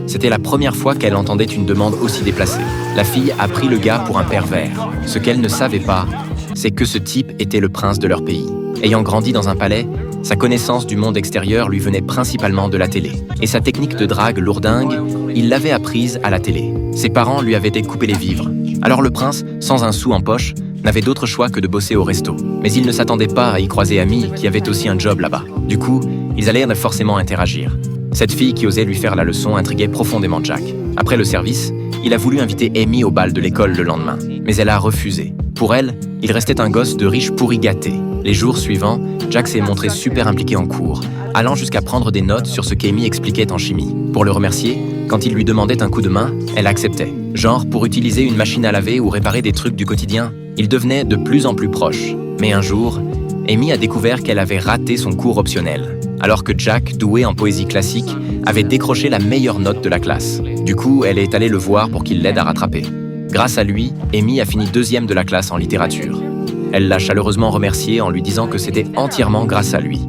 C'était la première fois qu'elle entendait une demande aussi déplacée. La fille a pris le gars pour un pervers. Ce qu'elle ne savait pas, c'est que ce type était le prince de leur pays. Ayant grandi dans un palais, sa connaissance du monde extérieur lui venait principalement de la télé. Et sa technique de drague lourdingue, il l'avait apprise à la télé. Ses parents lui avaient découpé les vivres. Alors le prince, sans un sou en poche, n'avait d'autre choix que de bosser au resto. Mais il ne s'attendait pas à y croiser Amy, qui avait aussi un job là-bas. Du coup, ils allaient forcément interagir. Cette fille qui osait lui faire la leçon intriguait profondément Jack. Après le service, il a voulu inviter Amy au bal de l'école le lendemain. Mais elle a refusé. Pour elle, il restait un gosse de riche pourri gâté. Les jours suivants, Jack s'est montré super impliqué en cours, allant jusqu'à prendre des notes sur ce qu'Amy expliquait en chimie. Pour le remercier, quand il lui demandait un coup de main, elle acceptait. Genre pour utiliser une machine à laver ou réparer des trucs du quotidien. Ils devenaient de plus en plus proches. Mais un jour, Amy a découvert qu'elle avait raté son cours optionnel, alors que Jack, doué en poésie classique, avait décroché la meilleure note de la classe. Du coup, elle est allée le voir pour qu'il l'aide à rattraper. Grâce à lui, Amy a fini 2e de la classe en littérature. Elle l'a chaleureusement remercié en lui disant que c'était entièrement grâce à lui.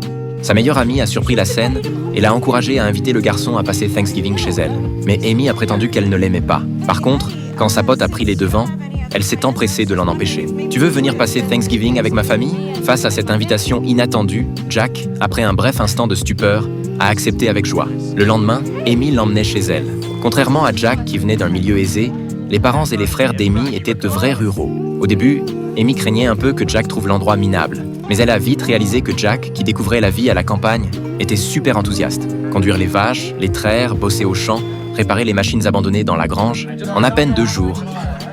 Sa meilleure amie a surpris la scène et l'a encouragée à inviter le garçon à passer Thanksgiving chez elle. Mais Amy a prétendu qu'elle ne l'aimait pas. Par contre, quand sa pote a pris les devants, elle s'est empressée de l'en empêcher. « Tu veux venir passer Thanksgiving avec ma famille ?» Face à cette invitation inattendue, Jack, après un bref instant de stupeur, a accepté avec joie. Le lendemain, Amy l'emmenait chez elle. Contrairement à Jack, qui venait d'un milieu aisé, les parents et les frères d'Amy étaient de vrais ruraux. Au début, Amy craignait un peu que Jack trouve l'endroit minable. Mais elle a vite réalisé que Jack, qui découvrait la vie à la campagne, était super enthousiaste. Conduire les vaches, les traire, bosser au champ, réparer les machines abandonnées dans la grange. En à peine 2 jours,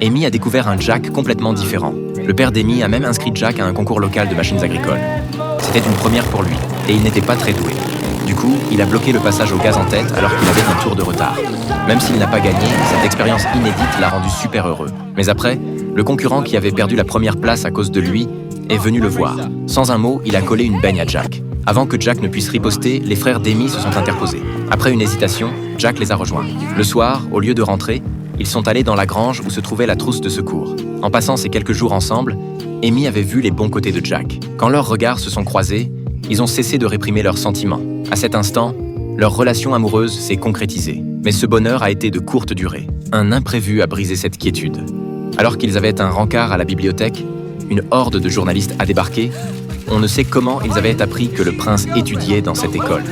Amy a découvert un Jack complètement différent. Le père d'Amy a même inscrit Jack à un concours local de machines agricoles. C'était une première pour lui, et il n'était pas très doué. Du coup, il a bloqué le passage au gaz en tête alors qu'il avait un tour de retard. Même s'il n'a pas gagné, cette expérience inédite l'a rendu super heureux. Mais après, le concurrent qui avait perdu la première place à cause de lui est venu le voir. Sans un mot, il a collé une baigne à Jack. Avant que Jack ne puisse riposter, les frères d'Amy se sont interposés. Après une hésitation, Jack les a rejoints. Le soir, au lieu de rentrer, ils sont allés dans la grange où se trouvait la trousse de secours. En passant ces quelques jours ensemble, Amy avait vu les bons côtés de Jack. Quand leurs regards se sont croisés, ils ont cessé de réprimer leurs sentiments. À cet instant, leur relation amoureuse s'est concrétisée. Mais ce bonheur a été de courte durée. Un imprévu a brisé cette quiétude. Alors qu'ils avaient un rencard à la bibliothèque, une horde de journalistes a débarqué. On ne sait comment ils avaient appris que le prince étudiait dans cette école.